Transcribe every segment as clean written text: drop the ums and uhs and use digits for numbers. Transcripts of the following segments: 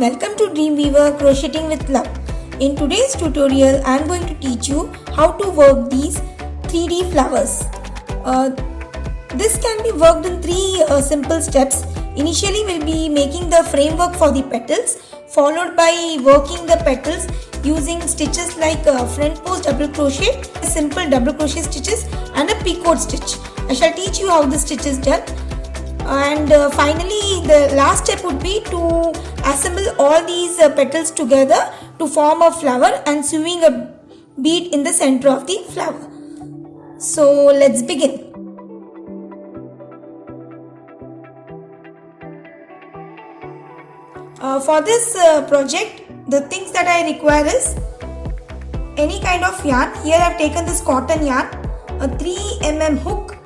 Welcome to Dreamweaver Crocheting with Love. In today's tutorial, I am going to teach you how to work these 3D flowers. This can be worked in three simple steps. Initially, we'll be making the framework for the petals, followed by working the petals using stitches like front post double crochet, simple double crochet stitches and a picot stitch. I shall teach you how the stitch is done. And finally, the last step would be to assemble all these petals together to form a flower and sewing a bead in the center of the flower. So let's begin. For this project, the things that I require is any kind of yarn. Here I have taken this cotton yarn, a 3 mm hook,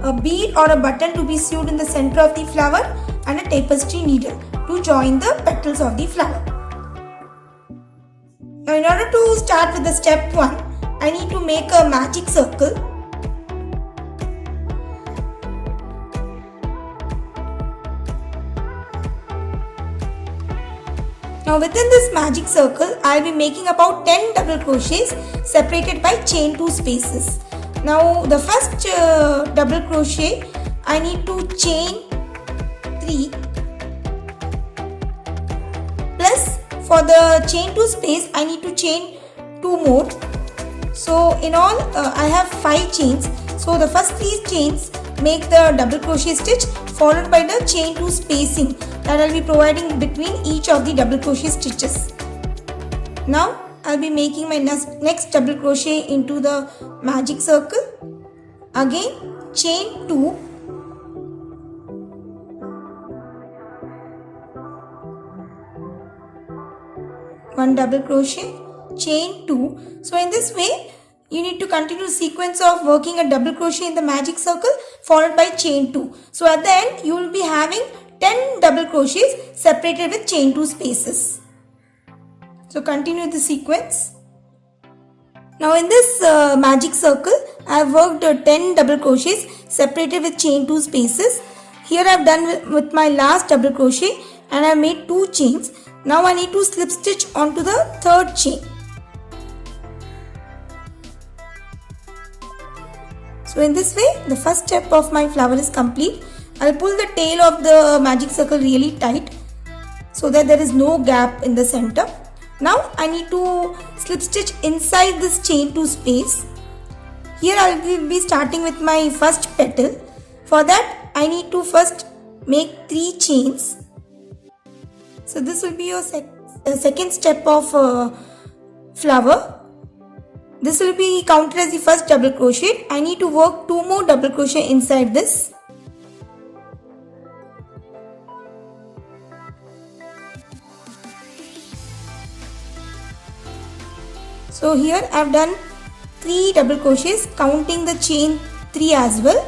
a bead or a button to be sewed in the center of the flower, and a tapestry needle to join the petals of the flower. Now, in order to start with the step 1, I need to make a magic circle. Now, within this magic circle, I will be making about 10 double crochets separated by chain 2 spaces. Now, the first double crochet, I need to chain 3 plus for the chain 2 space, I need to chain 2 more. So, in all, I have 5 chains. So, the first 3 chains make the double crochet stitch followed by the chain 2 spacing that I will be providing between each of the double crochet stitches. Now, I'll be making my next double crochet into the magic circle. Again, chain 2, one double crochet, chain 2. So in this way, you need to continue sequence of working a double crochet in the magic circle followed by chain 2. So at the end, you will be having 10 double crochets separated with chain 2 spaces. So continue the sequence. Now in this magic circle, I have worked 10 double crochets separated with chain 2 spaces. Here I have done with my last double crochet and I have made 2 chains. Now I need to slip stitch onto the third chain. So in this way, the first step of my flower is complete. I will pull the tail of the magic circle really tight so that there is no gap in the center. Now I need to slip stitch inside this chain 2 space. Here I will be starting with my first petal. For that I need to first make 3 chains. So this will be your second step of flower. This will be counted as the first double crochet. I need to work 2 more double crochet inside this. So here I have done 3 double crochets counting the chain 3 as well.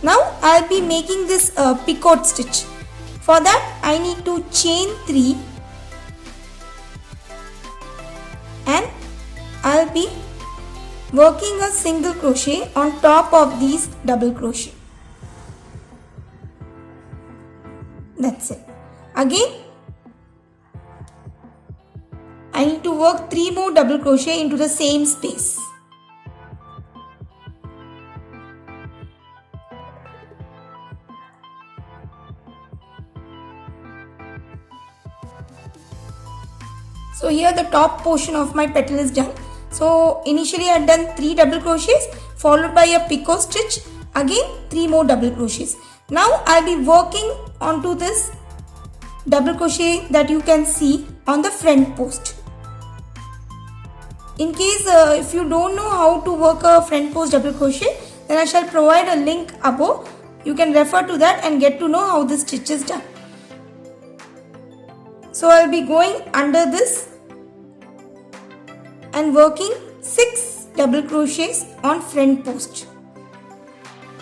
Now I will be making this picot stitch. For that I need to chain 3 and I will be working a single crochet on top of these double crochet. That's it. Again, I need to work 3 more double crochet into the same space. So here the top portion of my petal is done. So initially I had done 3 double crochets followed by a picot stitch. Again 3 more double crochets. Now I will be working onto this double crochet that you can see on the front post. In case if you don't know how to work a front post double crochet, then I shall provide a link above. You can refer to that and get to know how this stitch is done. So I will be going under this and working 6 double crochets on front post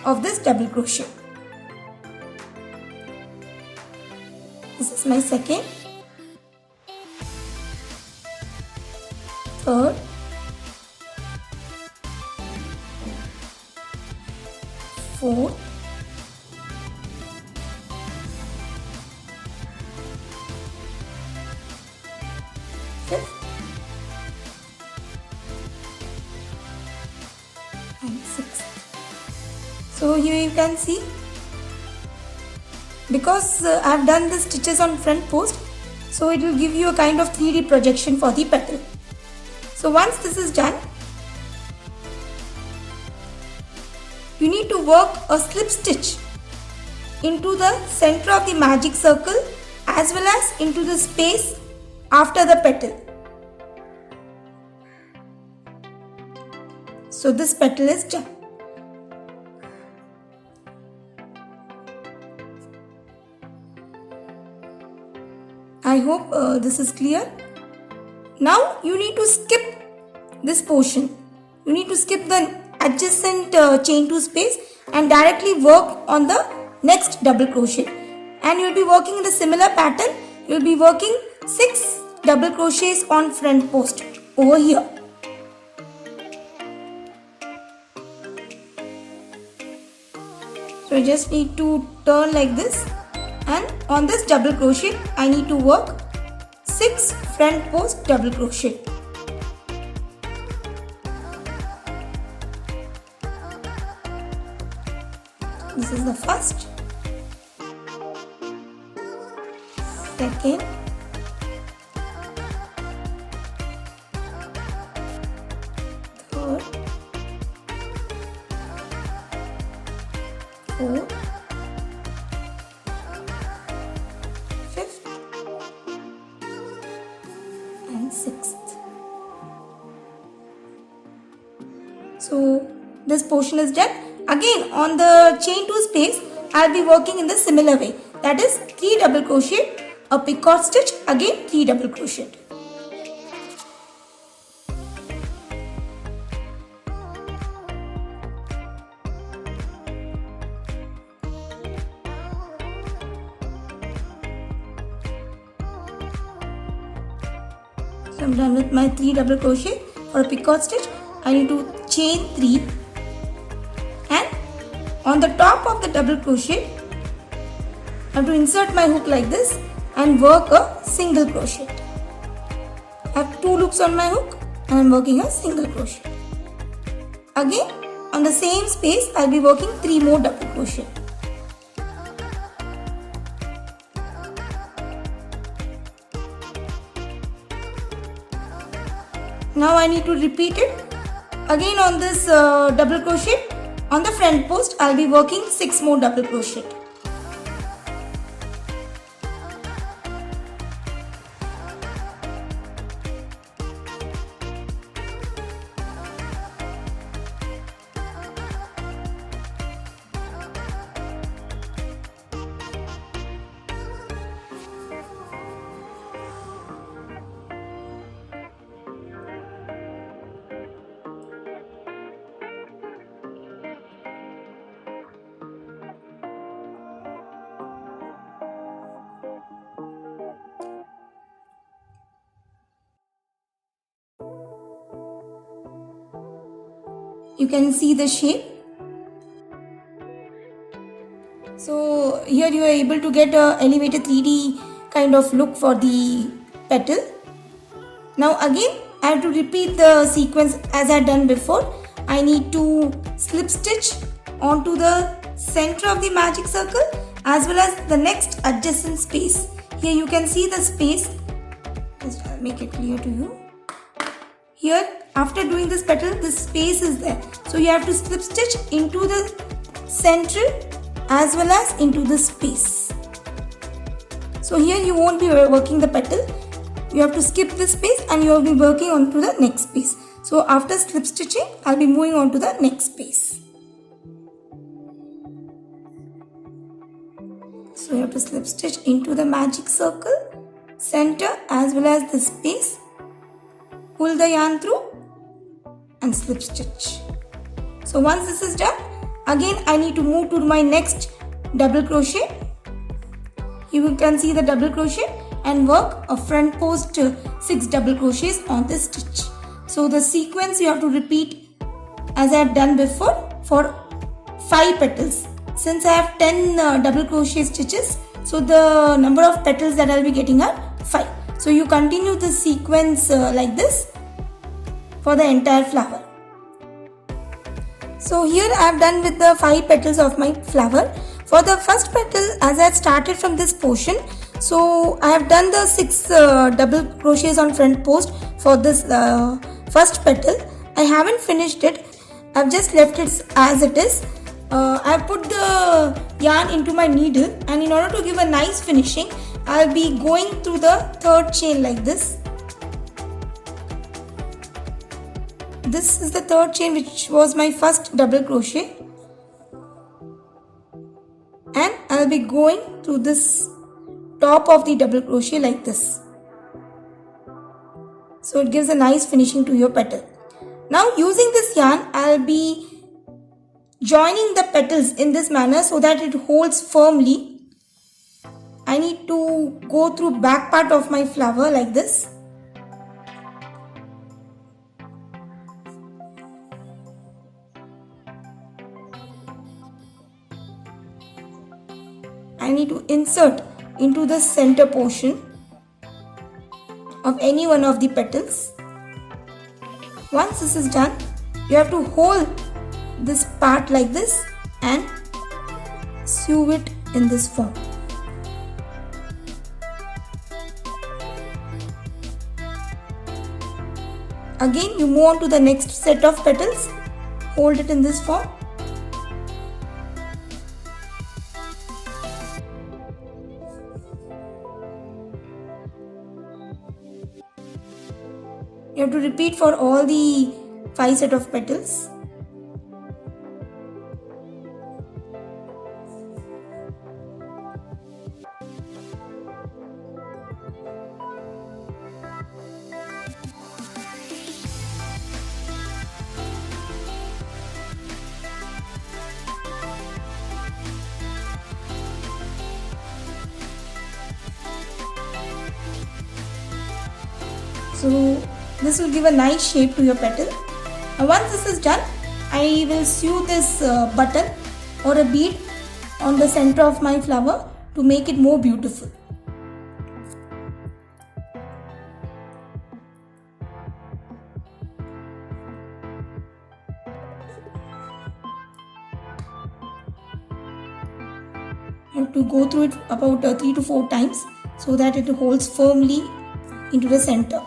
of this double crochet. This is my second, third, fourth, 5th and 6th. So here you can see, because I have done the stitches on front post, so it will give you a kind of 3D projection for the petal. So once this is done, you need to work a slip stitch into the center of the magic circle as well as into the space after the petal. So this petal is done. I hope this is clear. Now you need to skip this portion. You need to skip the adjacent chain 2 space and directly work on the next double crochet. And you will be working in the similar pattern. You will be working 6 double crochets on front post over here. So I just need to turn like this, and on this double crochet I need to work 6 front post double crochet. This is the first, second, third, fourth, fifth and sixth. So this portion is done. Again on the chain 2 space I'll be working in the similar way, that is 3 double crochet, a picot stitch, again 3 double crochet. So I'm done with my 3 double crochet. For a picot stitch I need to chain 3, and on the top of the double crochet I have to insert my hook like this and work a single crochet. I have 2 loops on my hook and I am working a single crochet. Again on the same space I will be working 3 more double crochet. Now I need to repeat it. Again on this double crochet, on the front post I will be working 6 more double crochet. You can see the shape. So here you are able to get a elevated 3D kind of look for the petal. Now again I have to repeat the sequence as I had done before. I need to slip stitch onto the center of the magic circle as well as the next adjacent space. Here you can see the space. I'll make it clear to you. Here after doing this petal, this space is there. So you have to slip stitch into the center as well as into the space. So here you won't be working the petal. You have to skip this space and you will be working on to the next space. So after slip stitching, I'll be moving on to the next space. So you have to slip stitch into the magic circle, center as well as the space. Pull the yarn through and slip stitch. So once this is done, again I need to move to my next double crochet. You can see the double crochet and work a front post 6 double crochets on this stitch. So the sequence you have to repeat as I have done before for 5 petals. Since I have 10 double crochet stitches, so the number of petals that I will be getting are 5. So you continue the sequence like this for the entire flower. So here I have done with the 5 petals of my flower. For the first petal, as I had started from this portion, so I have done the 6 double crochets on front post for this first petal. I haven't finished it. I have just left it as it is. I have put the yarn into my needle, and in order to give a nice finishing, I will be going through the third chain like this. This is the third chain, which was my first double crochet, and I will be going through this top of the double crochet like this. So it gives a nice finishing to your petal. Now using this yarn, I will be joining the petals in this manner so that it holds firmly. I need to go through back part of my flower like this. I need to insert into the center portion of any one of the petals. Once this is done, you have to hold this part like this and sew it in this form. Again, you move on to the next set of petals, hold it in this form. You have to repeat for all the 5 set of petals. So this will give a nice shape to your petal. Now once this is done, I will sew this button or a bead on the center of my flower to make it more beautiful. You have to go through it about 3 to 4 times so that it holds firmly into the center.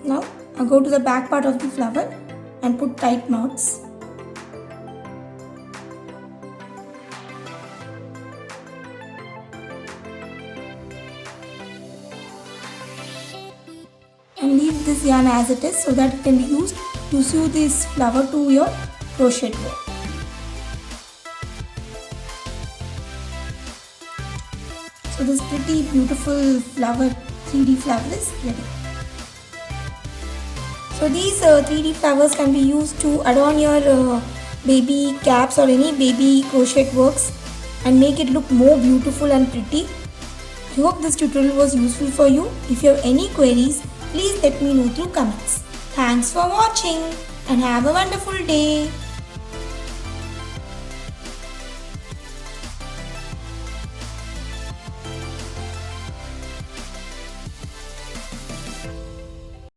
Now I'll go to the back part of the flower and put tight knots. And leave this yarn as it is so that it can be used to sew this flower to your crochet work. So this pretty beautiful flower, 3D flower is ready. So these 3D flowers can be used to adorn your baby caps or any baby crochet works and make it look more beautiful and pretty. I hope this tutorial was useful for you. If you have any queries, please let me know through comments. Thanks for watching and have a wonderful day.